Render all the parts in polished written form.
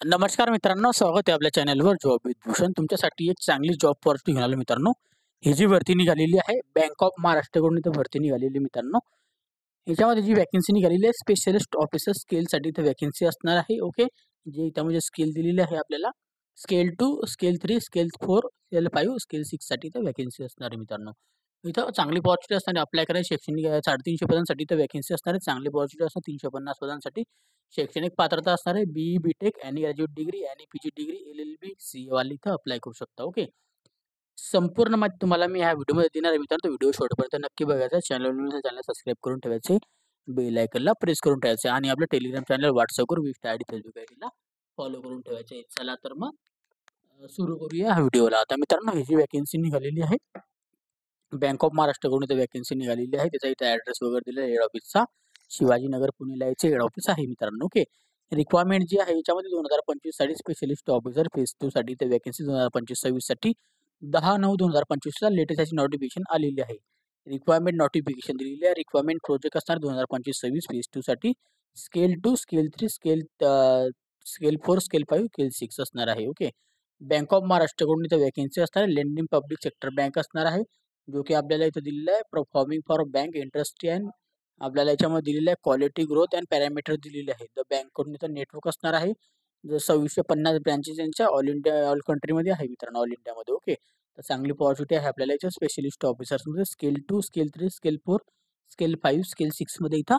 नमस्कार मित्रांनो, स्वागत आहे आपल्या चॅनलवर जॉब विथ भूषण. तुमच्यासाठी एक चांगली जॉब अपॉर्च्युनिटी घेऊन आलो मित्रांनो. ही जी भरती निघालेली आहे बँक ऑफ महाराष्ट्राकडून इथं भरती निघालेली मित्रांनो. ह्याच्यामध्ये जी वॅकन्सी निघालेली आहे स्पेशलिस्ट ऑफिसर स्केलसाठी इथं वॅकन्सी असणार आहे. ओके, जे इथं म्हणजे स्केल दिलेली आहे आपल्याला scale 2, scale 3, scale 4, scale 5, scale 6 साठी इथं वॅकन्सी असणार आहे मित्रांनो. इथं चांगली अपॉर्च्युनिटी असणार आहे अप्लाय करायला. शैक्षणिक 350 पदांसाठी इथं वॅकन्सी असणार आहे. चांगली अपॉर्च्युनिटी असणार 350 पदांसाठी. शैक्षणिक पात्रता असणार आहे BE BTech, any graduate degree, any PG degree, LLB, CA वाली इथं अप्लाय करू शकता. ओके, संपूर्ण माहिती तुम्हाला मी ह्या व्हिडिओमध्ये देणार आहे मित्रांनो. तो व्हिडिओ शेवटपर्यंत नक्की बघायचा. चॅनल सबस्क्राईब करून ठेवायचे, बेल आयकनला प्रेस करून ठेवायचे आणि आपलं टेलिग्राम चॅनल, व्हॉट्सअपवर, इन्स्टा आयडी, फेसबुक आयडीला फॉलो करून ठेवायचे. चला तर मग सुरू करूया ह्या व्हिडिओला. आता मित्रांनो, ही जी वॅकन्सी निघालेली आहे बँक ऑफ महाराष्ट्राकडून इथे वॅकन्सी निघालेली आहे. त्याचा इथे ऍड्रेस वगैरे दिला हेड ऑफिसचा. शिवाजीनगर पुणेला याचे हेड ऑफिस आहे मित्रांनो. ओके, रिक्वायरमेंट जी आहे याच्यामध्ये 2025 साठी स्पेशलिस्ट ऑफिसर फेज 2 साठी इथे वॅकन्सी 2025-26 साठी 10/9/2025 ला लेटेस्ट याची नोटिफिकेशन आलेली आहे. रिक्वायरमेंट नोटिफिकेशन दिलेली आहे. रिक्वायरमेंट प्रोजेक्ट असणार 2025-26 फेज 2 साठी scale 2, scale 3, scale 4, scale 5, scale 6 असणार आहे. ओके, बँक ऑफ महाराष्ट्राकडून इथे वॅकन्सी असणार आहे. लेंडिंग पब्लिक सेक्टर बँक असणार आहे, जो की आपल्याला इथं दिलेला आहे. Performing for bank interest and आपल्याला याच्यामध्ये दिलेलं आहे क्वालिटी ग्रोथ अँड पॅरामीटर दिलेले आहे. द बँककडून इथं नेटवर्क असणार आहे. जर 2650 ब्रांचेस यांच्या ऑल इंडिया, ऑल कंट्रीमध्ये आहे मित्रांनो, ऑल इंडियामध्ये. ओके, तर चांगली अपॉर्च्युनिटी आहे आपल्याला याच्या स्पेशलिस्ट ऑफिसर्समध्ये scale 2, scale 3, scale 4, scale 5, scale 6 मध्ये इथं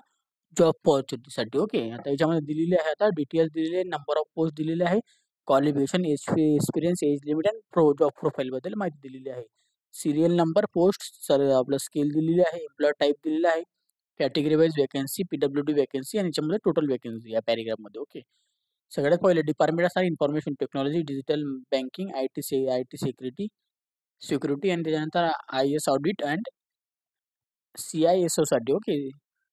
जॉब अपॉर्च्युनिटीसाठी. ओके, आता याच्यामध्ये दिलेली आहे, आता डिटेल्स दिलेले आहे, नंबर ऑफ पोस्ट दिलेले आहे, qualification, experience, age limit and job profile बद्दल माहिती दिलेली आहे. सिरियल नंबर, पोस्ट, सर आपलं स्केल दिलेली आहे, एम्प्लॉय टाईप दिलेला आहे, कॅटेगरी वाईज वॅकन्सी, पीडब्ल्यूडी वॅकन्सी आणि याच्यामध्ये टोटल वॅकन्सी या पॅरेग्राफमध्ये. ओके, सगळ्यात पहिले डिपार्टमेंट असणार information technology, digital banking, IT security आणि त्याच्यानंतर IAS ऑडिट अँड CISO साठी. ओके,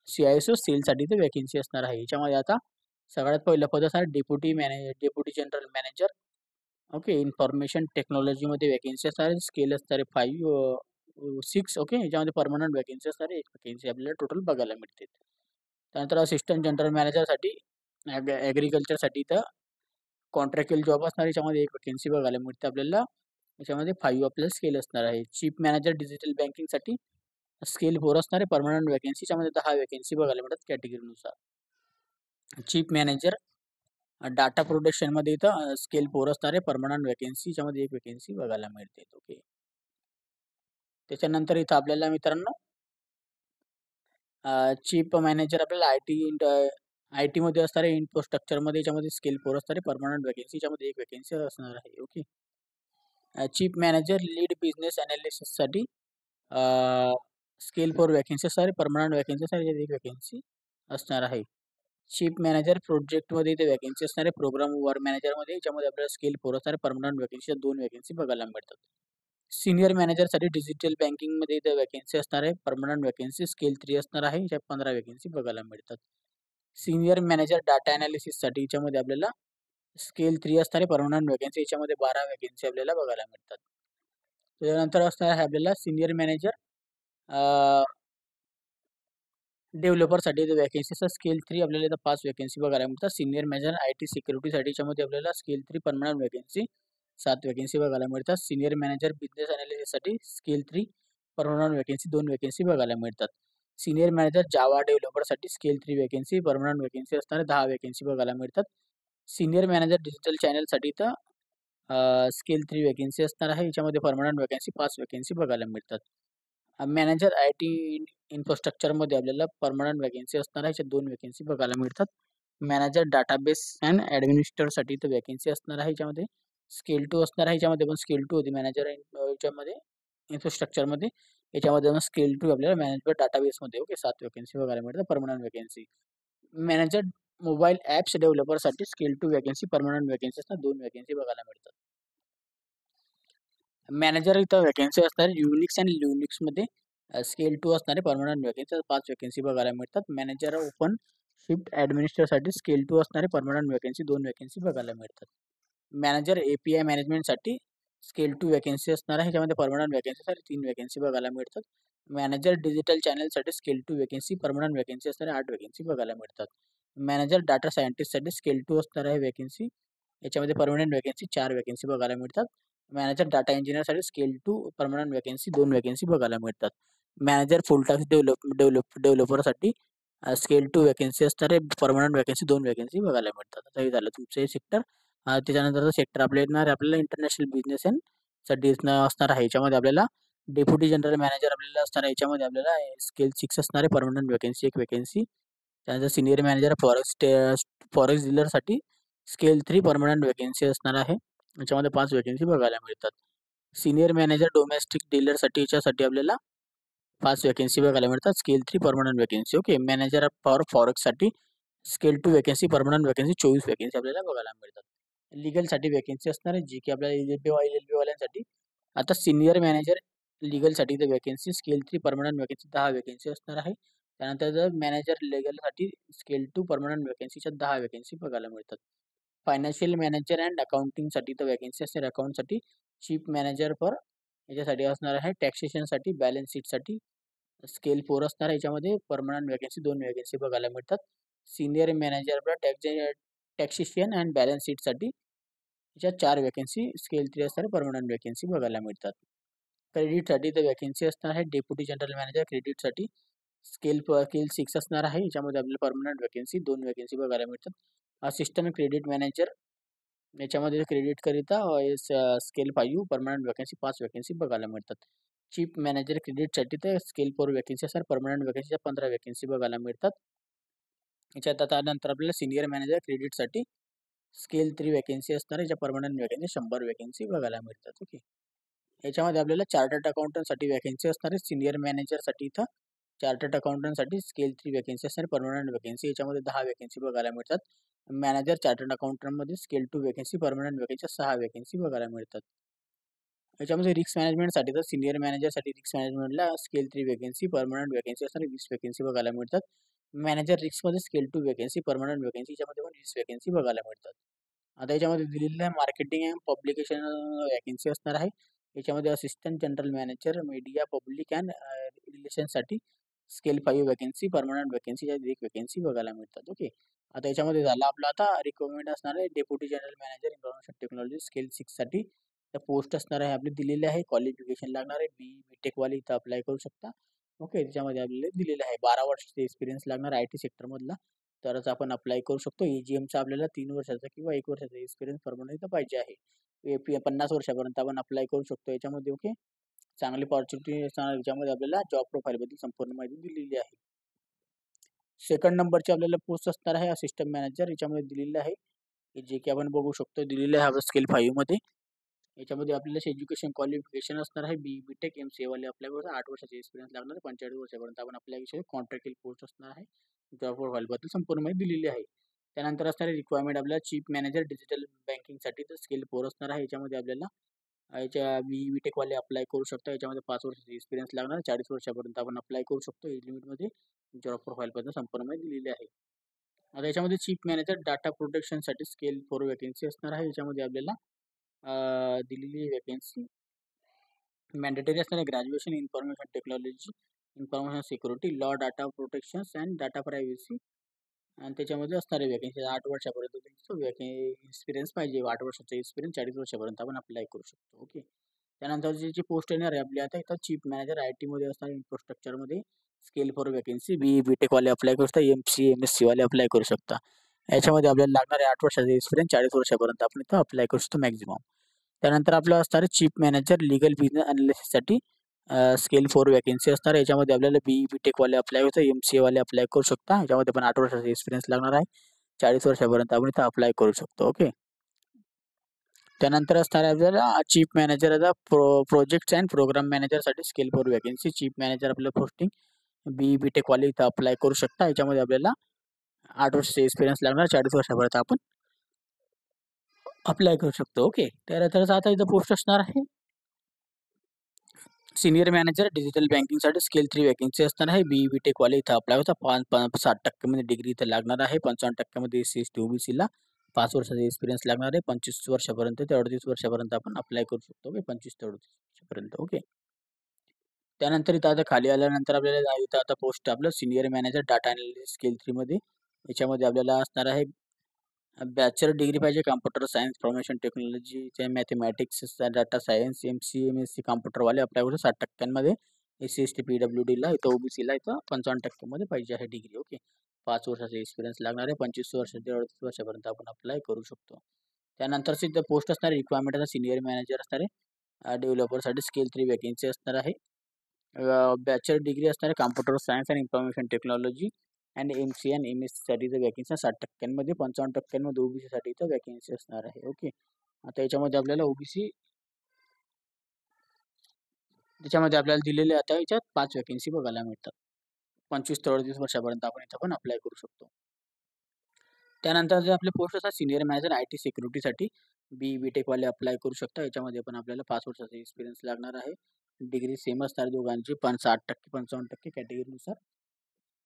CISO सेलसाठी ते वॅकन्सी असणार आहे. याच्यामध्ये आता सगळ्यात पहिलं पद असणार deputy general manager. Okay, information टेक्नॉलॉजीमध्ये वॅकन्सी असणार आहे. स्केल असणार आहे 5-6. ओके, याच्यामध्ये परमनंट वॅकन्सी असणार आहे. एक वॅकन्सी आपल्याला टोटल बघायला मिळते. त्यानंतर असिस्टंट जनरल मॅनेजरसाठी ॲग्रिकल्चरसाठी इथं कॉन्ट्रॅक्च्युअल जॉब असणार. याच्यामध्ये एक वॅकन्सी बघायला मिळते आपल्याला. याच्यामध्ये 5 आपल्याला स्केल असणार आहे. चीफ मॅनेजर डिजिटल बँकिंगसाठी स्केल 4 असणार आहे. परमनंट वॅकन्सी याच्यामध्ये 10 वॅकन्सी बघायला मिळतात कॅटेगरीनुसार. चीफ मॅनेजर डाटा प्रोडक्शनमध्ये इथं स्केल 4 असणार आहे. परमनंट वॅकन्सी याच्यामध्ये एक वॅकन्सी बघायला मिळते. ओके, त्याच्यानंतर इथं आपल्याला मित्रांनो चीफ मॅनेजर आपल्याला आयटीमध्ये असणार आहे. इन्फ्रास्ट्रक्चरमध्ये याच्यामध्ये स्केल 4 असणार आहे. परमनंट वॅकन्सी याच्यामध्ये एक वॅकन्सी असणार आहे. Okay, chief manager lead business अनालिसिससाठी स्केल 4 वॅकन्सी असणार आहे. परमनंट वॅकन्सी असणार आहे, एक वॅकन्सी असणार आहे. चीफ मॅनेजर प्रोजेक्टमध्ये इथे वॅकन्सी असणार आहे. प्रोग्राम वर्क मॅनेजरमध्ये याच्यामध्ये आपल्याला स्केल 4 असणार आहे. परमनंट वॅकन्सी 2 वॅकन्सी बघायला मिळतात. सीनियर मॅनेजरसाठी डिजिटल बँकिंगमध्ये इथे वॅकन्सी असणार आहे. परमनंट वॅकन्सी स्केल 3 असणार आहे. याच्यात 15 वॅकन्सी बघायला मिळतात. सीनियर मॅनेजर डाटा अनालिसिससाठी याच्यामध्ये आपल्याला स्केल 3 असणारे परमनंट वॅकन्सी याच्यामध्ये 12 वॅकन्सी आपल्याला बघायला मिळतात. त्याच्यानंतर असणार आहे आपल्याला सिनियर मॅनेजर डेव्हलपरसाठी वॅकन्सी असतात. स्केल 3 आपल्याला इथं 5 वॅकन्सी बघायला मिळतात. सिनियर मॅनेजर IT सिक्युरिटीसाठी याच्यामध्ये आपल्याला स्केल 3 परमनंट वॅकन्सी 7 वॅकन्सी बघायला मिळतात. सिनियर मॅनेजर बिझनेस अनालिसिससाठी स्केल 3 परमनंट वॅकन्सी 2 वॅकन्सी बघायला मिळतात. सिनियर मॅनेजर जावा डेव्हलपरसाठी स्केल 3 वॅकन्सी, परमनंट वॅकन्सी असणारे 10 वॅकन्सी बघायला मिळतात. सिनियर मॅनेजर डिजिटल चॅनलसाठी इथं स्केल 3 वॅकन्सी असणार आहे. याच्यामध्ये परमनंट वॅकन्सी 5 वॅकन्सी बघायला मिळतात. मॅनेजर IT इन्फ्रास्ट्रक्चरमध्ये आपल्याला परमनंट वॅकन्सी असणार आहे. याच्यात 2 वॅकन्सी बघायला मिळतात. मॅनेजर डाटाबेस अँड ॲडमिनिस्ट्रेटरसाठी इथं वॅकन्सी असणार आहे. याच्यामध्ये स्केल 2 असणार आहे. याच्यामध्ये पण स्केल 2 होती मॅनेजर याच्यामध्ये इन्फ्रास्ट्रक्चरमध्ये. याच्यामध्ये स्केल 2 आपल्याला मॅनेजमेंट डाटाबेसमध्ये. ओके, 7 वॅकन्सी बघायला मिळतात permanent vacancy. Manager mobile apps डेव्हलपरसाठी स्केल 2 वॅकन्सी, परमनंट वॅकन्सी असतात 2 वॅकन्सी बघायला मिळतात. मॅनेजर इथं वॅकन्सी असणार युनिक्स आणि लिनिक्समध्ये स्केल 2 असणारे परमनंट वॅकन्सी 5 वॅकन्सी बघायला मिळतात. मॅनेजर ओपन शिफ्ट ॲडमिनिस्ट्रेटरसाठी स्केल 2 असणारे परमनंट वॅकन्सी 2 वॅकन्सी बघायला मिळतात. मॅनेजर API मॅनेजमेंटसाठी स्केल 2 वॅकन्सी असणार आहे. ह्याच्यामध्ये परमनंट वॅकन्सीसाठी 3 वॅकन्सी बघायला मिळतात. मॅनेजर डिजिटल चॅनलसाठी स्केल 2 वॅकन्सी, परमनंट वॅकन्सी असणारे 8 वॅकन्सी बघायला मिळतात. मॅनेजर डाटा सायंटिस्टसाठी स्केल 2 असणार आहे वॅकन्सी, याच्यामध्ये परमनंट व्हॅकन्सी 4 व्हॅकन्सी बघायला मिळतात. मॅनेजर डाटा इंजिनिअरसाठी स्केल 2 परमनंट व्हॅकन्सी 2 व्हॅकन्सी बघायला मिळतात. मॅनेजर फुल टास्क डेव्हलपरसाठी स्केल 2 व्हॅकन्सी असणारे परमनंट व्हॅकन्सी 2 व्हॅकन्सी बघायला मिळतात. आता हे झालं तुमचं हे सेक्टर. त्याच्यानंतरचं सेक्टर आपल्या येणार आपल्याला इंटरनॅशनल बिझनेस अँड साठी असणार आहे. याच्यामध्ये आपल्याला डेप्युटी जनरल मॅनेजर आपल्याला असणार आहे. याच्यामध्ये आपल्याला स्केल 6 असणारे परमनंट व्हॅकन्सी 1 व्हॅकन्सी. त्यानंतर सिनियर मॅनेजर फॉरेक्स डीलरसाठी स्केल 3 परमनंट व्हॅकन्सी असणार आहे. याच्यामध्ये 5 व्हॅकन्सी बघायला मिळतात. सीनियर मॅनेजर डोमेस्टिक डीलरसाठी याच्यासाठी आपल्याला 5 व्हॅकन्सी बघायला मिळतात. Scale 3 permanent vacancy. Okay. Manager for फॉरेक्ससाठी scale 2 vacancy permanent vacancy 24 vacancy आपल्याला बघायला मिळतात. लीगलसाठी व्हॅकन्सी असणार आहे जी की आपल्याला एल-एल-बी वाल्यांसाठी. आता सिनियर मॅनेजर लीगलसाठी तर vacancy scale 3 permanent vacancy 10 vacancy असणार आहे. त्यानंतर जर मॅनेजर लीगलसाठी स्केल 2 परमनंट व्हॅकन्सीच्या 10 व्हॅकन्सी बघायला मिळतात. फायनान्शियल मॅनेजर अँड अकाउंटिंगसाठी तर व्हॅकन्सी असणार अकाउंटसाठी चीफ मॅनेजर फॉर याच्यासाठी असणार आहे. टॅक्सेशनसाठी बॅलन्स शीटसाठी स्केल 4 असणार आहे. याच्यामध्ये परमनंट व्हॅकन्सी 2 व्हॅकन्सी बघायला मिळतात. Senior manager taxation and balance शीटसाठी याच्यात 4 व्हॅकन्सी स्केल 3 असणारे परमनंट व्हॅकन्सी बघायला मिळतात. क्रेडिटसाठी तर व्हॅकन्सी असणार आहे. डेप्युटी जनरल मॅनेजर क्रेडिटसाठी स्केल 6 असणार आहे. याच्यामध्ये आपल्याला परमनंट व्हॅकन्सी 2 व्हॅकन्सी बघायला मिळतात. असिस्टंट क्रेडिट मॅनेजर याच्यामध्ये क्रेडिटकरिता स्केल 5 परमनंट व्हॅकन्सी 5 व्हॅकन्सी बघायला मिळतात. चीफ मॅनेजर क्रेडिटसाठी तर स्केल 4 व्हॅकन्सी असणार. परमनंट व्हॅकन्सीच्या 15 व्हॅकन्सी बघायला मिळतात. याच्यात आता नंतर आपल्याला सिनियर मॅनेजर क्रेडिटसाठी स्केल 3 व्हॅकन्सी असणार आहे. याच्या परमनंट व्हॅकन्सी 100 व्हॅकन्सी बघायला मिळतात. ओके. याच्यामध्ये आपल्याला चार्टर्ड अकाउंटंटसाठी व्हॅकन्सी असणार आहे. सिनियर मॅनेजरसाठी इथं चार्टर्ड अकाउंटंटसाठी स्केल 3 व्हॅकन्सी असणार परमनंट व्हॅकन्सी. याच्यामध्ये 10 व्हॅकन्सी बघायला मिळतात. मॅनेजर चार्टर्ड अकाउंटंटमध्ये scale 2 vacancy permanent vacancy 6 vacancy बघायला मिळतात. याच्यामध्ये रिस्क मॅनेजमेंटसाठी तर सिनियर मॅनेजरसाठी रिस्क मॅनेजमेंटला स्केल 3 व्हॅकन्सी परमनंट व्हॅकन्सी असणारे 20 व्हॅकन्सी बघायला मिळतात. मॅनेजर रिस्कमध्ये स्केल 2 व्हॅकन्सी परमनंट व्हॅकन्सी याच्यामध्ये पण 20 व्हॅकन्सी बघायला मिळतात. आता याच्यामध्ये दिलेलं आहे मार्केटिंग अँड पब्लिकेशन व्हॅकन्सी असणार आहे. याच्यामध्ये assistant general manager media public and रिलेशनसाठी स्केल 5 व्हॅकन्सी परमनंट व्हॅकन्सी या 1 व्हॅकन्सी बघायला मिळतात. ओके. आता याच्यामध्ये झालं आपलं आता रिक्वायरमेंट असणार आहे deputy general manager information technology scale 6 साठी पोस्ट असणार आहे आपली दिलेली आहे. क्वालिफिकेशन लागणार आहे टेक वाली इथं अप्लाय करू शकता. ओके. त्याच्यामध्ये आपल्याला दिलेलं आहे 12 वर्षाचा एक्सपिरियन्स लागणार IT सेक्टरमधला तरच आपण अप्लाय करू शकतो. EGMचा आपल्याला 3 वर्षाचा किंवा 1 वर्षाचा एक्सपिरियन्स परमनंट इथं पाहिजे आहे. 50 वर्षापर्यंत आपण अप्लाय करू शकतो याच्यामध्ये. ओके. चांगली अपॉर्च्युनिटी असणार याच्यामध्ये आपल्याला जॉब प्रोफाईलबद्दल संपूर्ण माहिती दिलेली आहे. सेकंड नंबरची आपल्याला पोस्ट असणार आहे असिस्टंट मॅनेजर याच्यामध्ये दिलेलं आहे. जे की आपण बघू शकतो दिलेलं आहे स्केल 5 मध्ये. याच्यामध्ये आपल्याला एज्युकेशन क्वालिफिकेशन असणार आहे BTech MCA वाले अप्लाय करू 8 वर्षाचा एक्सपिरियन्स लागणार आहे. 45 वर्षापर्यंत आपण अप्लाय करू शकतो. कॉन्ट्रॅक्चुअल पोस्ट असणार आहे. जॉब प्रोफाईलबद्दल संपूर्ण माहिती दिलेली आहे. त्यानंतर असणारी रिक्वायरमेंट आपल्याला चीफ मॅनेजर डिजिटल बँकिंगसाठी तर स्केल 4 असणार आहे. याच्यामध्ये आपल्याला याच्या BTech वाले अप्लाय करू शकता. याच्यामध्ये 5 वर्षाचा एक्सपिरियन्स लागणार 40 वर्षापर्यंत आपण अप्लाय करू शकतो. एज लिमिटमध्ये जॉब प्रोफाईलबद्दल संपूर्ण माहिती दिलेली आहे. आता याच्यामध्ये चीफ मॅनेजर डाटा प्रोटेक्शनसाठी स्केल 4 व्हॅकन्सी असणार आहे. याच्यामध्ये आपल्याला दिलेली व्हॅकन्सी मॅन्डेटरी असणार आहे. Graduation information technology, information security, law, data protection and data privacy आणि त्याच्यामध्ये असणारे व्हॅकन्सी 8 वर्षापर्यंत तुमचं एक्सपिरियन्स पाहिजे. 8 वर्षाचा एक्सपिरियन्स 40 वर्षापर्यंत आपण अप्लाय करू शकतो. ओके. त्यानंतर जी पोस्ट येणार आहे आपली आता इथं चीफ मॅनेजर IT मध्ये असणार इन्फ्रास्ट्रक्चरमध्ये स्केल 4 व्हॅकन्सी BTech वाले अप्लाय करू शकता. MCA MSc वाले अप्लाय करू शकता. याच्यामध्ये आपल्याला लागणार आहे 8 वर्षाचा एक्सपिरियन्स 40 वर्षापर्यंत आपण इथं अप्लाय करू शकतो मॅक्झिमम. त्यानंतर आपलं असणार आहे चीफ मॅनेजर लीगल बिझनेस अनालिसिससाठी स्केल 4 व्हॅकन्सी असणार आहे. याच्यामध्ये आपल्याला BTech वाले अप्लाय होतं. MCA वाले अप्लाय करू शकता. याच्यामध्ये पण 8 वर्षाचा एक्सपिरियन्स लागणार आहे. 40 वर्षापर्यंत आपण इथं अप्लाय करू शकतो. ओके. त्यानंतर असणार आहे आपल्याला चीफ मॅनेजर आता प्रोजेक्ट्स अँड प्रोग्राम मॅनेजरसाठी स्केल 4 व्हॅकन्सी. चीफ मॅनेजर आपल्याला पोस्टिंग BTech वाले इथं अप्लाय करू शकता. याच्यामध्ये आपल्याला 8 वर्षाचा एक्सपिरियन्स लागणार 40 वर्षापर्यंत आपण अप्लाय करू शकतो. ओके. त्यानंतर आता इथं पोस्ट असणार आहे सीनियर मॅनेजर डिजिटल बँकिंगसाठी स्केल 3 व्हॅकन्सी असणार आहे. BTech वाले इथं अप्लाय होता. 60% मध्ये डिग्री इथं लागणार आहे. 55% मध्ये SC ST OBCला 5 वर्षाचा एक्सपिरियन्स लागणार आहे. 25 वर्षापर्यंत ते 38 वर्षापर्यंत आपण अप्लाय करू शकतो. ओके. 25 ते 38 वर्षापर्यंत. ओके. त्यानंतर इथं आता खाली आल्यानंतर आपल्याला इथं आता पोस्ट आपलं senior manager data analysis scale 3 मध्ये याच्यामध्ये आपल्याला असणार आहे बॅचलर डिग्री पाहिजे computer science, information technology, mathematics, data science, MC, MSc कॉम्प्युटरवाले अप्लाय करू 60% एस-सी, एस-टी, पी-डब्ल्यू-डीला, इथं ओबीसीला इथं 55% पाहिजे आहे डिग्री. ओके. 5 वर्षाचा एक्सपिरियन्स लागणार आहे. 25 वर्ष ते 38 वर्षापर्यंत आपण अप्लाय करू शकतो. त्यानंतरची इथं पोस्ट असणार आहे रिक्वायरमेंट आता सीनियर मॅनेजर असणार आहे. डेव्हलपरसाठी स्केल 3 वॅकेन्सी असणार आहे. बॅचलर डिग्री असणार आहे कॉम्प्युटर सायन्स आणि इन्फॉर्मेशन टेक्नॉलॉजी आणि एम-सी आणि एम-एस-सी साठी वॅकेन्सी 60% 55% ओबीसीसाठी इथं वॅकेन्सी असणार आहे. ओके. आता याच्यामध्ये आपल्याला ओबीसी त्याच्यामध्ये आपल्याला दिलेले आता याच्यात 5 वॅकेन्सी बघायला मिळतात. 25 ते 38 वर्षापर्यंत आपण इथं पण अप्लाय करू शकतो. त्यानंतर जे आपले पोस्ट असतात सीनियर मॅनेजर आय-टी सिक्युरिटीसाठी बी-टेक वाले अप्लाय करू शकता. याच्यामध्ये पण आपल्याला 5 वर्षाचा एक्सपिरियन्स लागणार आहे. डिग्री सेम असणार दोघांची, पण 60% 55% कॅटेगरीनुसार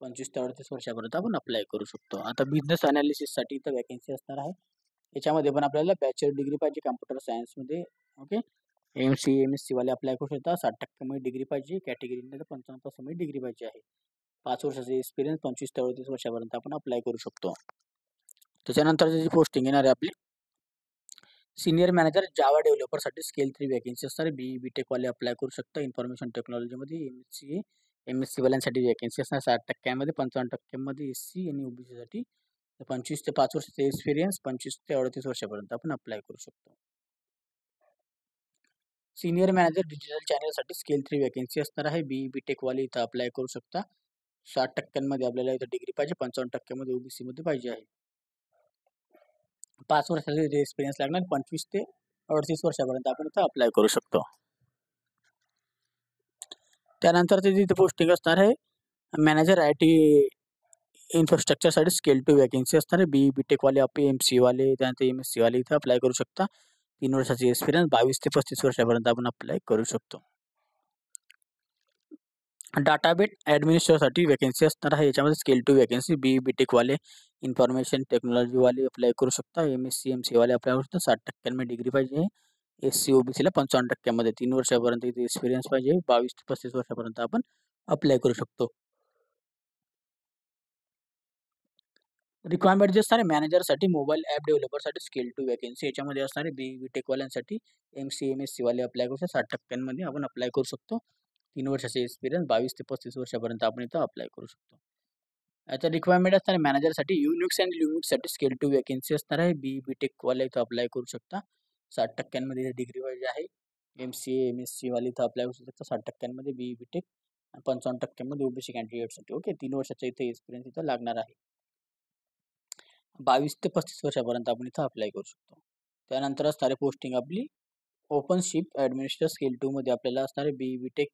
25 ते 38 वर्षापर्यंत आपण अप्लाय करू शकतो. आता बिझनेस अनालिसिससाठी इथं वॅकेन्सी असणार आहे. याच्यामध्ये पण आपल्याला बॅचलर डिग्री पाहिजे कॉम्प्युटर सायन्समध्ये. ओके. एम-सी, एम-एस-सी वाले अप्लाय करू शकता. 60% डिग्री पाहिजे कॅटेगरीमध्ये, 55% डिग्री पाहिजे आहे. 5 वर्षाचा एक्सपिरियन्स 25 ते 38 वर्षापर्यंत आपण अप्लाय करू शकतो. त्याच्यानंतरची जी पोस्टिंग येणार आहे आपली सीनियर मॅनेजर जावा डेव्हलपरसाठी स्केल 3 वॅकेन्सी असणार. बी-टेक वाले अप्लाय करू शकता. इन्फॉर्मेशन टेक्नॉलॉजीमध्ये एम-सी, एम-एस-सी वाल्यांसाठी वॅकेन्सी असणार 60% 55% एस-सी आणि ओबीसीसाठी 25 ते 5 वर्षाचा एक्सपिरियन्स 25 ते 38 वर्षापर्यंत आपण अप्लाय करू शकतो. सीनियर मॅनेजर डिजिटल चॅनलसाठी स्केल 3 वॅकेन्सी असणार आहे. बी-टेक वाले इथं अप्लाय करू शकता. 60% आपल्याला इथं डिग्री पाहिजे, 55% ओबीसीमध्ये पाहिजे आहे. 5 वर्षाचा एक्सपिरियन्स लागणार, 25 ते 38 वर्षापर्यंत आपण इथं अप्लाय करू शकतो. त्यानंतर तिथे पोस्टिंग असणार आहे मॅनेजर आय-टी इन्फ्रास्ट्रक्चरसाठी स्केल 2 वॅकेन्सी असणार आहे. बी-टेक वाले, एम-सी वाले, त्यानंतर एम-एस-सी वाले इथं अप्लाय करू शकता. 3 वर्षाचा एक्सपिरियन्स 22 ते 35 वर्षापर्यंत आपण अप्लाय करू शकतो. डाटाबेस ॲडमिनिस्ट्रेटरसाठी वॅकेन्सी असणार आहे. याच्यामध्ये स्केल 2 वॅकेन्सी बी-टेक वाले, इन्फॉर्मेशन टेक्नॉलॉजी वाले अप्लाय करू शकता. एम-एस-सी, एम-सी वाले अप्लाय करू शकता. 60% डिग्री पाहिजे. एस-सी, ओबीसीला 55% 3 वर्षापर्यंत इथे एक्सपिरियन्स पाहिजे. 22 ते 35 वर्षापर्यंत आपण अप्लाय करू शकतो. रिक्वायरमेंट जे असणार आहे मॅनेजरसाठी मोबाईल ॲप डेव्हलपरसाठी स्केल 2 वॅकेन्सी याच्यामध्ये असणार आहे. बी-टेक वाल्यांसाठी एम-सी, एम-एस-सी वाले अप्लाय करू शकतो. 60% आपण अप्लाय करू शकतो. 3 वर्षाचा एक्सपिरियन्स 22 ते 35 वर्षापर्यंत आपण इथं अप्लाय करू शकतो. याचा रिक्वायरमेंट असणार आहे मॅनेजरसाठी युनिक्स आणि लिनक्ससाठी स्केल 2 वॅकेन्सी असणार आहे. बी-टेक वाले इथं अप्लाय करू शकता. 60% डिग्री पाहिजे आहे. एम-सी-ए, एम-एस-सी वाले इथं अप्लाय करू शकता. 60% बी-टेक 55% ओबीसी कॅन्डिडेटसाठी. ओके. 3 वर्षाचा इथे एक्सपिरियन्स इथं लागणार आहे. 22 ते 35 वर्षापर्यंत आपण इथं अप्लाय करू शकतो. त्यानंतर असणारी पोस्टिंग आपली ओपन शिप ॲडमिनिस्ट्रेटर स्केल 2 मध्ये आपल्याला असणारे बी-टेक,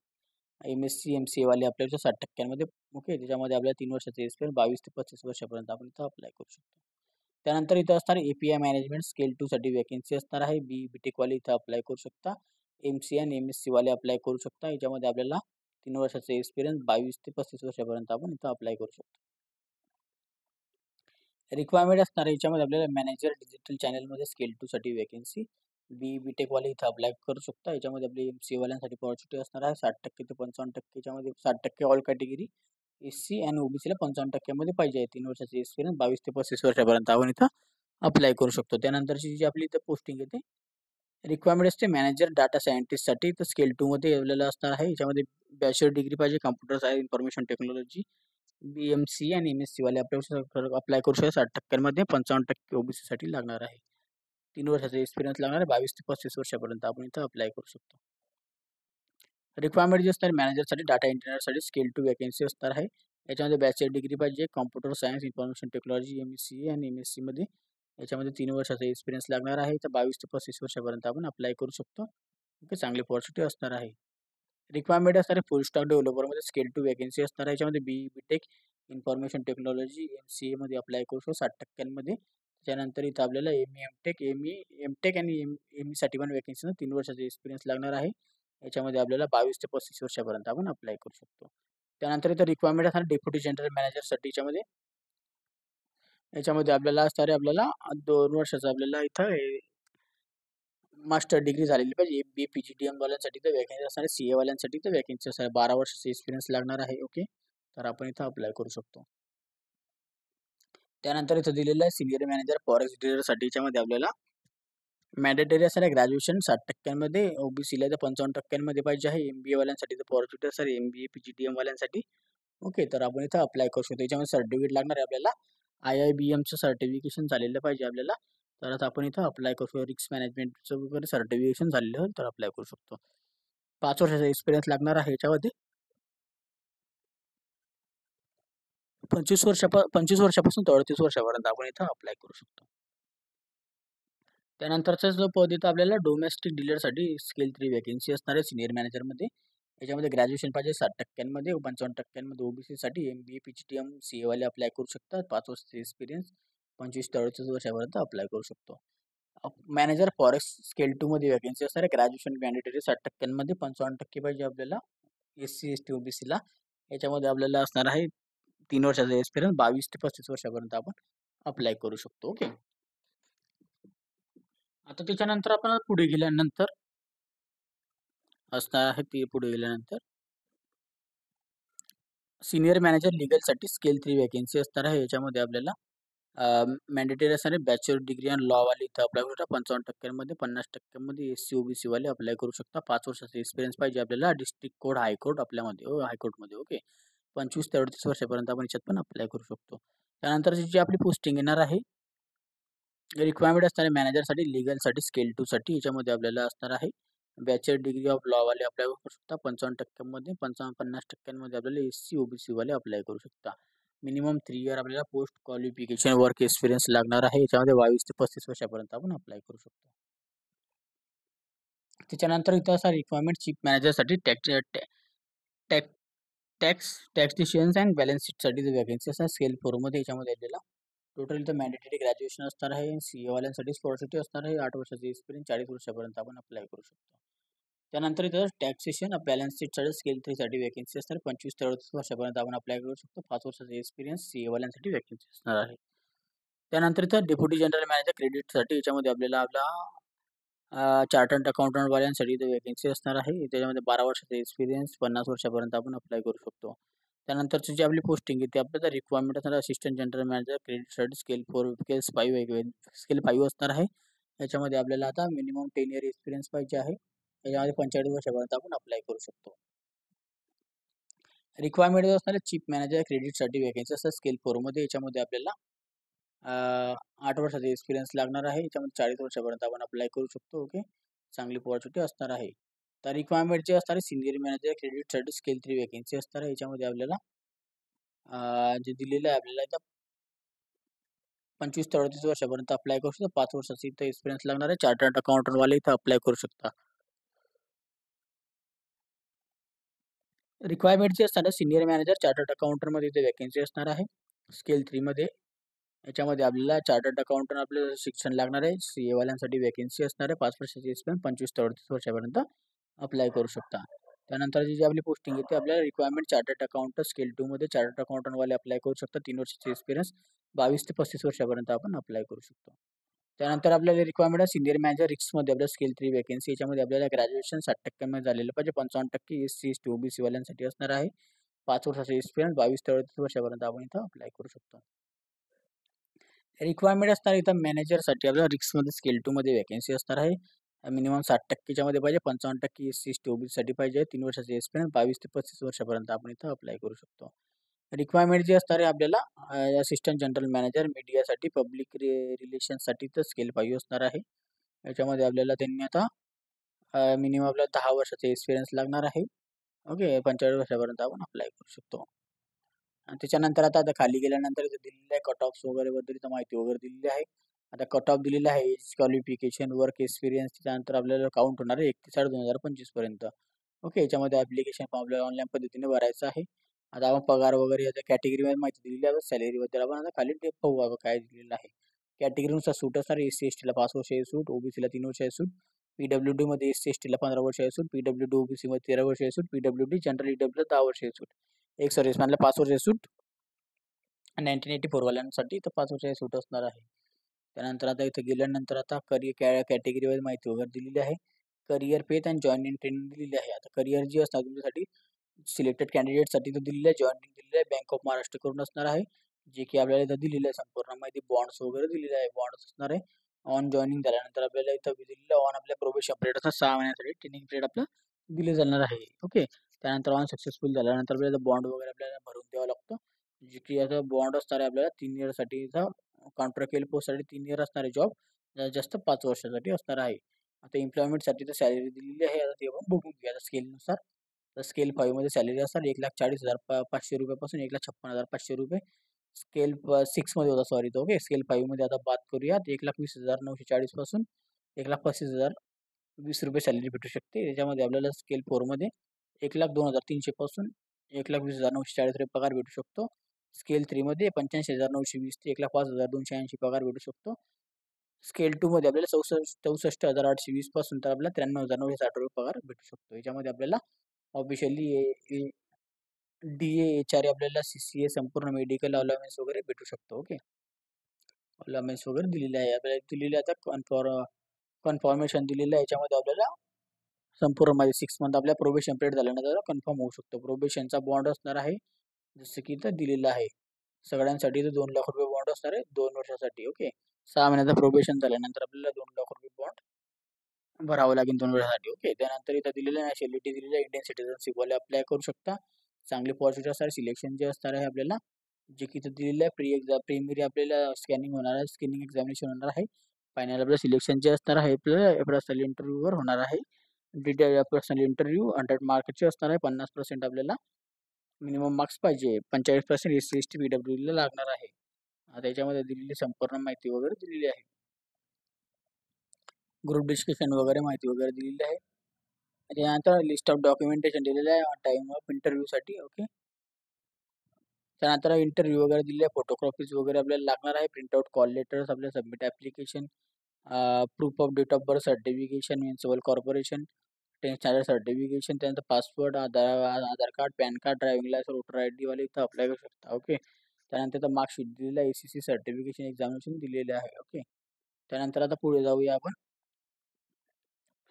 एम-एस-सी, एम-सी वाले आपल्याला 60% ओके. त्याच्यामध्ये आपल्याला 3 वर्षाचा एक्सपिरियन्स 22 ते 35 वर्षापर्यंत आपण इथं अप्लाय करू शकतो. त्यानंतर इथं असणार एपीआय मॅनेजमेंट स्केल 2 साठी वॅकेन्सी असणार आहे. बी-टेक वाले इथं अप्लाय करू शकता. एम-सी आणि एम-एस-सी वाले अप्लाय करू शकता. याच्यामध्ये आपल्याला 3 वर्षाचा एक्सपिरियन्स 22 ते 35 वर्षापर्यंत आपण इथं अप्लाय करू शकतो. रिक्वायरमेंट असणार आहे याच्यामध्ये आपल्याला मॅनेजर डिजिटल चॅनलमध्ये स्केल 2 साठी वॅकेन्सी बी-टेक वाले इथं अप्लाय करू शकता. याच्यामध्ये आपली एम-सी वाल्यांसाठी अपॉर्च्युनिटी असणार आहे. 60% ते 55% याच्यामध्ये 60% ऑल कॅटेगरी एस-सी आणि ओबीसीला 55% पाहिजे आहे. 3 वर्षाचा एक्सपिरियन्स 22 ते 35 वर्षापर्यंत आपण इथं अप्लाय करू शकतो. त्यानंतरची जी आपली इथं पोस्टिंग येते रिक्वायरमेंट असते मॅनेजर डाटा सायंटिस्टसाठी तर स्केल 2 मध्ये आपल्याला असणार आहे. याच्यामध्ये बॅचलर डिग्री पाहिजे computer science, information technology, BMC आणि एम-एस-सी वाले अप्लाय करू शकता. 60% 55% ओबीसीसाठी लागणार आहे. 3 वर्षाचा एक्सपिरियन्स लागणार आहे. 22 ते 35 वर्षापर्यंत आपण इथं अप्लाय करू शकतो. रिक्वायरमेंट जे असणार मॅनेजरसाठी डाटा इंजिनिअरसाठी स्केल 2 वॅकेन्सी असणार आहे. याच्यामध्ये बॅचलर डिग्री पाहिजे computer science, information technology, M-C आणि एम-एस-सी मध्ये याच्यामध्ये 3 वर्षाचा एक्सपिरियन्स लागणार आहे. तर 22 ते 35 वर्षापर्यंत आपण अप्लाय करू शकतो. ओके. चांगली अपॉर्च्युनिटी असणार आहे. रिक्वायरमेंट असणार आहे फुल स्टॅक डेव्हलपरमध्ये स्केल 2 वॅकेन्सी असणार आहे. याच्यामध्ये बी-टेक, इन्फॉर्मेशन टेक्नॉलॉजी, एम-सी मध्ये अप्लाय करू शकतो 60% त्याच्यानंतर इथं आपल्याला एम-टेक आणि एम-ई साठी पण वॅकेन्सी 3 वर्षाचा एक्सपिरियन्स लागणार आहे. याच्यामध्ये आपल्याला 22 ते 35 वर्षापर्यंत आपण अप्लाय करू शकतो. त्यानंतर इथं रिक्वायरमेंट असणार डेप्युटी जनरल मॅनेजरसाठी याच्यामध्ये आपल्याला असणार आहे आपल्याला 2 वर्षाचा आपल्याला इथं मास्टर डिग्री झालेली पाहिजे. एम-बी-ए, पी-जी-डी-एम वाल्यांसाठी तर वॅकेन्सी असणार आहे. सी-ए वाल्यांसाठी तर वॅकेन्सी असणार आहे. 12 वर्षाचा एक्सपिरियन्स लागणार आहे. ओके. तर आपण इथं अप्लाय करू शकतो. त्यानंतर इथं दिलेलं आहे सिनियर मॅनेजर फॉरेक्स डीलरसाठी. याच्यामध्ये आपल्याला मॅन्डेटरी असणार आहे ग्रॅज्युएशन 60% ओबीसीला तर 55% पाहिजे आहे. MBA वाल्यांसाठी तर फॉरेक्स डीलर MBA PGDM वाल्यांसाठी. ओके, तर आपण इथं अप्लाय करू शकतो. याच्यामध्ये सर्टिफिकेट लागणार आहे आपल्याला. IIBMचं सर्टिफिकेशन झालेलं पाहिजे आपल्याला. तर आता आपण इथं अप्लाय करू शकतो. रिस्क मॅनेजमेंटचं वगैरे सर्टिफिकेशन झालेलं तर अप्लाय करू शकतो. 5 वर्षाचा एक्सपिरियन्स लागणार आहे याच्यामध्ये. 25 वर्षापासून ते 38 वर्षापर्यंत आपण इथं अप्लाय करू शकतो. त्यानंतरचा जो पद येतं आपल्याला डोमेस्टिक डीलरसाठी स्केल 3 वॅकेन्सी असणार आहे सिनियर मॅनेजरमध्ये. याच्यामध्ये ग्रॅज्युएशन पाहिजे 60% 55% ओबीसीसाठी MBA PGDM CA वाले अप्लाय करू शकतात. 5 वर्षाचा एक्सपिरियन्स 25 ते 38 वर्षापर्यंत अप्लाय करू शकतो. मॅनेजर फॉरेक्स स्केल 2 मध्ये वॅकेन्सी असणार आहे. ग्रॅज्युएशन मॅन्डेटरी 60% 55% पाहिजे आपल्याला SC ST ओबीसीला. याच्यामध्ये आपल्याला असणार आहे 3 वर्षाचा एक्सपिरियन्स 22 ते 35 वर्षापर्यंत आपण अप्लाय करू शकतो. ओके, आता त्याच्यानंतर आपण पुढे गेल्यानंतर असणार आहे ते पुढे गेल्यानंतर सिनियर मॅनेजर लिगलसाठी स्केल 3 वॅकेन्सी असणार आहे. याच्यामध्ये आपल्याला मॅन्डेटरी असणार आहे बॅचलर डिग्री ऑन लॉ वाले इथं अप्लाय करू शकता. 55% 50% SC OBC वाले अप्लाय करू शकता. 5 वर्षाचा एक्सपिरियन्स पाहिजे आपल्याला डिस्ट्रिक्ट कोर्ट हायकोर्ट आपल्यामध्ये हायकोर्टमध्ये. ओके, 25 ते 38 वर्षापर्यंत आपण याच्यात पण अप्लाय करू शकतो. त्यानंतर जी आपली पोस्टिंग येणार आहे रिक्वायरमेंट असणार आहे मॅनेजरसाठी लिगलसाठी स्केल 2 साठी. याच्यामध्ये आपल्याला असणार आहे बॅचलर डिग्री ऑफ लॉ वाले अप्लाय करू शकता. 55% 50% आपल्याला SC OBC वाले अप्लाय करू शकता. मिनिमम 3 इयर आपल्याला पोस्ट क्वालिफिकेशन वर्क एक्सपिरियन्स लागणार आहे. याच्यामध्ये 22 ते 35 वर्षापर्यंत आपण अप्लाय करू शकतो. त्याच्यानंतर इथं असा रिक्वायरमेंट चीफ मॅनेजरसाठी टॅक्सेशन्स अँड बॅलन्स शीटसाठी वॅकेन्सी असणार स्केल 4 मध्ये. याच्यामध्ये आपल्याला टोटल इथं मॅन्डेटरी ग्रॅज्युएशन असणार आहे. CA वाल्यांसाठी स्कॉलरशिप असणार आहे. 8 वर्षाचा एक्सपिरियन्स 40 वर्षापर्यंत आपण अप्लाय करू शकतो. त्यानंतर इथं टॅक्सेशन बॅलन्स शीटसाठी स्केल 3 साठी वॅकेन्सी असणार 25 ते 38 वर्षापर्यंत आपण अप्लाय करू शकतो. 5 वर्षाचा एक्सपिरियन्स CA वाल्यांसाठी वॅकेन्सी असणार आहे. त्यानंतर इथं डेप्युटी जनरल मॅनेजर क्रेडिटसाठी याच्यामध्ये आपल्याला आपला चार्टर्ड अकाउंटंट वाल्यांसाठी इथे वॅकेन्सी असणार आहे. त्याच्यामध्ये 12 वर्षाचा एक्सपिरियन्स 50 वर्षापर्यंत आपण अप्लाय करू शकतो. त्यानंतरची जी आपली पोस्टिंग आहे ती आपल्याला रिक्वायरमेंट असणार असिस्टंट जनरल मॅनेजर क्रेडिटसाठी स्केल 4 स्केल 5 असणार आहे. याच्यामध्ये आपल्याला आता मिनिमम 10 इयर एक्सपिरियन्स पाहिजे आहे. याच्यामध्ये 45 वर्षापर्यंत आपण अप्लाय करू शकतो. रिक्वायरमेंट असणार चीफ मॅनेजर क्रेडिटसाठी वॅकेन्सी असतात स्केल 4 मध्ये. याच्यामध्ये आपल्याला 8 वर्षाचा एक्सपिरियन्स लागणार आहे. याच्यामध्ये 40 वर्षापर्यंत आपण अप्लाय करू शकतो. ओके, चांगली अपॉर्च्युनिटी असणार आहे. तर रिक्वायरमेंट जे असणार आहे सिनियर मॅनेजर क्रेडिटसाठी स्केल 3 वॅकेन्सी असणार आहे. याच्यामध्ये आपल्याला जे दिलेलं आहे आपल्याला इथं 25 ते 38 वर्षापर्यंत अप्लाय करू शकतो. 5 वर्षाचा इथं एक्सपिरियन्स लागणार आहे. चार्टर्ड अकाउंटंट वाले इथं अप्लाय करू शकता. रिक्वायरमेंट जे असणार सिनियर मॅनेजर चार्टर्ड अकाउंटंट मध्ये इथे वॅकेन्सी असणार आहे स्केल 3 मध्ये. याच्यामध्ये आपल्याला चार्टर्ड अकाउंटंट आपल्याला शिक्षण लागणार आहे. CA वाल्यांसाठी वॅकेन्सी असणार आहे. 5 वर्षाची एक्सपिरियन्स 25 ते 38 वर्षापर्यंत अप्लाय करू शकता. त्यानंतर जी आपली पोस्टिंग येते आपल्याला रिक्वायरमेंट चार्टर्ड अकाउंटंट स्केल 2 मध्ये चार्टर्ड अकाउंटंट वाले अप्लाय करू शकता. 3 वर्षाची एक्सपिरियन्स 22 ते 35 वर्षापर्यंत आपण अप्लाय करू शकतो. त्यानंतर आपल्याला रिक्वायरमेंट आहे सिनियर मॅनेजर रिक्समध्ये आपल्याला स्केल 3 वॅकेन्सी. याच्यामध्ये आपल्याला ग्रॅज्युएशन 60% मध्ये झालेलं पाहिजे. 55% SC ST OBC वाल्यांसाठी असणार आहे. 5 वर्षाचा एक्सपिरियन्स 22 ते 38 वर्षापर्यंत आपण इथं अप्लाय करू शकतो. रिक्वायरमेंट असणार इथं मॅनेजरसाठी आपल्याला रिक्समध्ये स्केल 2 मध्ये वॅकेन्सी असणार आहे. मिनिमम 60% मध्ये पाहिजे. 55% SC ST OBC साठी पाहिजे. 3 वर्षाचा एक्सपिरियन्स 22 ते 35 वर्षापर्यंत आपण इथं अप्लाय करू शकतो. रिक्वायरमेंट जी असणार आहे आपल्याला असिस्टंट जनरल मॅनेजर मीडियासाठी पब्लिक रिलेशन्ससाठी तर स्केल 5 असणार आहे. याच्यामध्ये आपल्याला त्यांनी आता मिनिमम आपल्याला 10 वर्षाचा एक्सपिरियन्स लागणार आहे. ओके, 45 वर्षापर्यंत आपण अप्लाय करू शकतो. आणि त्याच्यानंतर आता खाली गेल्यानंतर इथे दिलेलं आहे कट ऑफ्स वगैरे बद्दल इथं माहिती वगैरे दिलेली आहे. आता कट ऑफ दिलेलं आहे एज क्वालिफिकेशन वर्क एक्सपिरियन्स. त्याच्यानंतर आपल्याला काउंट होणार आहे 31/8/2025 पर्यंत. ओके, याच्यामध्ये ॲप्लिकेशन फॉर्म आपल्याला ऑनलाईन पद्धतीने भरायचं आहे. आता आपण पगार वगैरे याच्या कॅटेगरीमध्ये माहिती दिलेली आहे. सॅलरीबद्दल आपण आता खाली पाहू बाबा काय दिलेलं आहे. कॅटेगरीनुसार सूट असणार SC STला 5 वर्ष आहे सूट, OBCला 3 वर्ष आहे सूट, PWD मध्ये SC STला 15 वर्ष आहे सूट, PWD OBC मध्ये 13 वर्ष आहे सूट, PWD जनरल EWला 10 वर्ष आहे सूट. एक सर्व्हिसमॅनला 5 वर्ष आहे सूट. 1984 वाल्यांसाठी तर 5 वर्षाची सूट असणार आहे. त्यानंतर आता इथे गेल्यानंतर आता करिअर कॅटेगरीवर माहिती वगैरे दिलेली आहे. Career faith and joining training दिलेली आहे. आता करिअर जी असणार तुमच्यासाठी सिलेक्टेड कॅन्डिडेटसाठी तर दिलेली आहे. जॉईनिंग दिलेली आहे बँक ऑफ महाराष्ट्र करून असणार आहे. जे की आपल्याला इथं दिलेलं आहे संपूर्ण माहिती, बॉन्ड्स वगैरे दिलेलं आहे. बॉन्ड्स असणार आहे. ऑन जॉइनिंग झाल्यानंतर आपल्याला इथं दिलेलं ऑन आपल्या प्रोबेशन पिरियड असणार 6 महिन्यासाठी ट्रेनिंग पिरियड आपलं दिले जाणार आहे. ओके. त्यानंतर ऑन सक्सेसफुल झाल्यानंतर आपल्याला बॉन्ड वगैरे आपल्याला भरून द्यावं लागतं. जे की आता बॉन्ड असणार आहे आपल्याला 3 इयरसाठी इथं कॉन्ट्रॅक्च्युअल पोस्टसाठी 3 इयर असणारे जॉब, जास्त 5 वर्षासाठी असणार आहे. आता एम्प्लॉयमेंटसाठी तर सॅलरी दिलेली आहे. आता ते आपण बघून घेऊया स्केलनुसार. तर स्केल 5 मध्ये सॅलरी असणार 1,40,500 रुपयापासून 1,56,500 रुपये. स्केल 6 मध्ये होता सॉरी तो. ओके. स्केल 5 मध्ये आता बात करूयात 1,20,940 पासून 1,35,020 रुपये सॅलरी भेटू शकते. त्याच्यामध्ये आपल्याला स्केल 4 मध्ये 1,02,300 पासून 1,20,940 रुपये पगार भेटू शकतो. स्केल 3 मध्ये 85,920 ते 1,05,280 पगार भेटू शकतो. स्केल 2 मध्ये आपल्याला 64,820 पासून तर आपल्याला 93,960 रुपये पगार भेटू शकतो. याच्यामध्ये आपल्याला ऑफिशियली DA, HRA आपल्याला CCA संपूर्ण मेडिकल अलाउन्स वगैरे भेटू शकतो. ओके. अलाउन्स वगैरे दिलेले आहे. आपल्याला दिलेले आता कन्फर्मेशन दिलेलं आहे. याच्यामध्ये आपल्याला संपूर्ण माझे 6 मंथ आपल्या प्रोबेशन पिरियड झाल्यानंतर कन्फर्म होऊ शकतो. प्रोबेशनचा बॉन्ड असणार आहे जसं की इथं दिलेलं आहे. सगळ्यांसाठी तर 2 लाख रुपये बॉन्ड असणार आहे 2 वर्षासाठी. ओके. 6 महिन्याचं प्रोबेशन झाल्यानंतर आपल्याला 2 लाख रुपये बॉन्ड भरावं लागेल 2 वर्षासाठी. ओके. त्यानंतर इथं दिलेलं नॅशनॅलिटी दिलेलं आहे. इंडियन सिटिझनशिप वाले अप्लाय करू शकता. चांगली पॉझिटिव्ह असणार सिलेक्शन जे असणार आहे आपल्याला, जे की इथं दिलेलं आहे प्रिमिरी आपल्याला स्कॅनिंग होणार आहे, स्कॅनिंग एक्झामिनेशन होणार आहे. फायनल आपलं सिलेक्शन जे असणार आहे आपलं पर्सनल इंटरव्ह्यूवर होणार आहे. डिटेल पर्सनल इंटरव्ह्यू 100 मार्कचे असणार आहे. 50% आपल्याला मिनिमम मार्क्स पाहिजे. 45% SC ST PWDला लागणार आहे. आता याच्यामध्ये दिलेली संपूर्ण माहिती वगैरे दिलेली आहे. ग्रुप डिस्कशन वगैरे माहिती वगैरे दिलेली आहे. त्यानंतर लिस्ट ऑफ डॉक्युमेंटेशन दिलेलं आहे टाइम ऑफ इंटरव्ह्यूसाठी. ओके. त्यानंतर इंटरव्ह्यू वगैरे दिलेले आहे. फोटोकॉपीज वगैरे आपल्याला लागणार आहे. प्रिंटआउट कॉल लेटर्स आपल्याला submit application, proof of date of birth certification, municipal corporation, 10th standard certification, त्यानंतर passport, Aadhaar card, PAN card, driving licence, voter ID वाले इथं अप्लाय करू शकता. ओके. त्यानंतर मार्कशीट दिलेलं आहे. ACC सर्टिफिकेशन एक्झामिनेशन दिलेले आहे. ओके. त्यानंतर आता पुढे जाऊया आपण.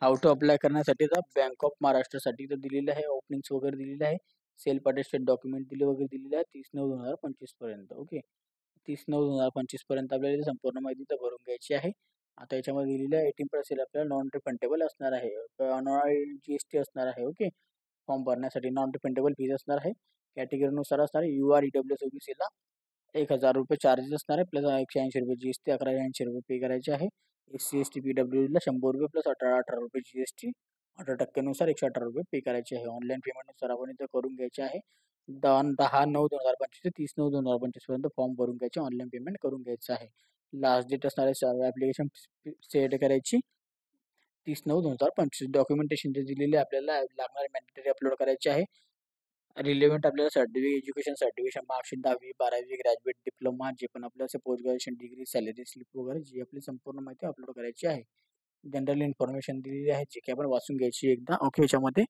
हाऊ टू अप्लाय करण्यासाठी तर बँक ऑफ महाराष्ट्रासाठी तर दिलेलं आहे. ओपनिंग्स वगैरे दिलेले आहे. सेल्फ अटेस्टेड डॉक्युमेंट वगैरे दिलेले आहे 30/9/2025 पर्यंत. ओके. 30/9/2025 पर्यंत आपल्याला इथे संपूर्ण माहिती तर भरून घ्यायची आहे. आता याच्यामध्ये दिलेलं आहे 18% आपल्याला नॉन रिफंडेबल असणार आहे. GST असणार आहे. ओके. फॉर्म भरण्यासाठी नॉन रिफंडेबल फीज असणार आहे. कॅटेगरीनुसार असणार आहे. UR EWS OBCला 1,000 रुपये चार्जेस असणार आहे. प्लस 180 रुपये GST 1180 रुपये पे करायचे आहे. SC ST PWDला 100 रुपये प्लस 18 रुपये GST 18% 118 रुपये पे करायचे आहे. ऑनलाईन पेमेंटनुसार आपण इथं करून घ्यायचे आहे. 10/9/2025 ते 30/9/2025 पर्यंत फॉर्म भरून घ्यायचे. ऑनलाईन पेमेंट करून घ्यायचं आहे. लास्ट डेट असणार आहे ॲप्लिकेशन सेट करायची 30/9/2025. डॉक्युमेंटेशन जे दिलेले आपल्याला लागणारे मॅन्डेटरी अपलोड करायचे आहे. रिलेव्हंट आपल्याला एज्युकेशन सर्टिफिकेशन, मार्कशीट 10वी, 12वी, ग्रॅज्युएट, डिप्लोमा, जे पण आपल्याला post graduation degree, salary slip वगैरे जी आपली संपूर्ण माहिती अपलोड करायची आहे. जनरल इन्फॉर्मेशन दिलेली आहे जे की आपण वाचून घ्यायची एकदा. ओके. याच्यामध्ये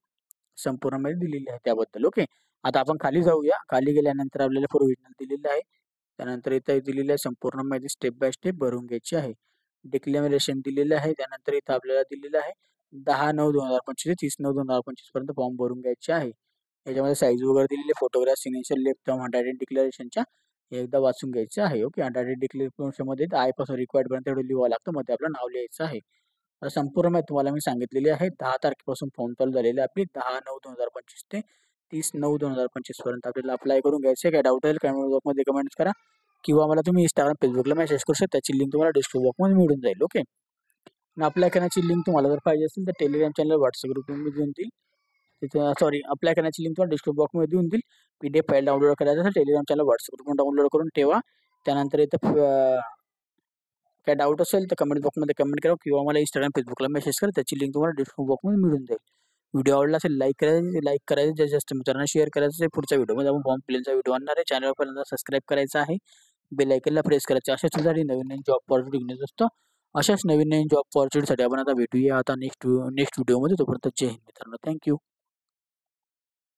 संपूर्ण माहिती दिलेली आहे त्याबद्दल. ओके. आता आपण खाली जाऊया. खाली गेल्यानंतर आपल्याला प्रोव्हिजनल दिलेलं आहे. त्यानंतर इथं दिलेलं आहे संपूर्ण माहिती स्टेप बाय स्टेप भरून घ्यायची आहे. डिक्लेरेशन दिलेलं आहे. त्यानंतर इथं आपल्याला दिलेलं आहे 10/9/2025 ते 30/9/2025 पर्यंत फॉर्म भरून घ्यायचे आहे. याच्यामध्ये साईज वगैरे दिलेली photograph, signature, left thumb, handwriting डिक्लेरेशनच्या एकदा वाचून घ्यायचं आहे. ओके. हँडरायटिंग डिक्लेरेशनमध्ये आयपासून रिक्वायर्ड पर्यंत तेवढं लिहावं लागतं. मध्ये आपलं नाव लिहायचं आहे. तर संपूर्ण माहिती तुम्हाला मी सांगितलेली आहे. 10 तारखेपासून फॉर्म चालू झालेले आपली 10/9/2025 ते 30/9/2025 पर्यंत आपल्याला अप्लाय करून घ्यायचं आहे. काय डाऊट आहे कमेंट बॉक्समध्ये कमेंट करा किंवा मला तुम्ही Instagram, Facebookला मेसेज करू शकता. त्याची लिंक तुम्हाला डिस्क्रिप्शन बॉक्समध्ये मिळून जाईल. ओके. आणि अप्लाय करण्याची लिंक तुम्हाला जर पाहिजे असेल तर टेलिग्राम चॅनल, WhatsApp ग्रुपमध्ये देऊन देईल. तिथे अप्लाय करण्याची लिंक तुम्हाला डिस्क्रिप्शन बॉक्समध्ये देऊन देईल. PDF फाईल डाउनलोड करायचं असेल टेलिग्राम चॅनल, WhatsApp ग्रुपवरून डाउनलोड करून ठेवा. त्यानंतर इथं काय डाऊट असेल तर कमेंट बॉक्समध्ये कमेंट करा किंवा मला Instagram, Facebookला मेसेज करा. त्याची लिंक तुम्हाला डिस्क्रिप्शन बॉक्समध्ये मिळून जाईल. व्हिडिओ आवडला असेल लाईक करायचं जास्तीत जास्त मित्रांना शेअर करायचं आहे. पुढच्या व्हिडिओमध्ये आपण फॉर्म फिलिंगचा व्हिडिओ आणणार आहे. चॅनल पहिल्यांदा सबस्क्राईब करायचं आहे. बेल आयकनला प्रेस करायचं. अशाच तुझ्यासाठी नवीन जॉब ऑपॉर्च्युनिटी घेऊन असतो. अशाच नवीन जॉब ऑपॉर्च्युनिटीसाठी आपण आता भेटूया आता नेक्स्ट व्हिडिओमध्ये. तोपर्यंत जय हिंद मित्रांनो. थँक्यू.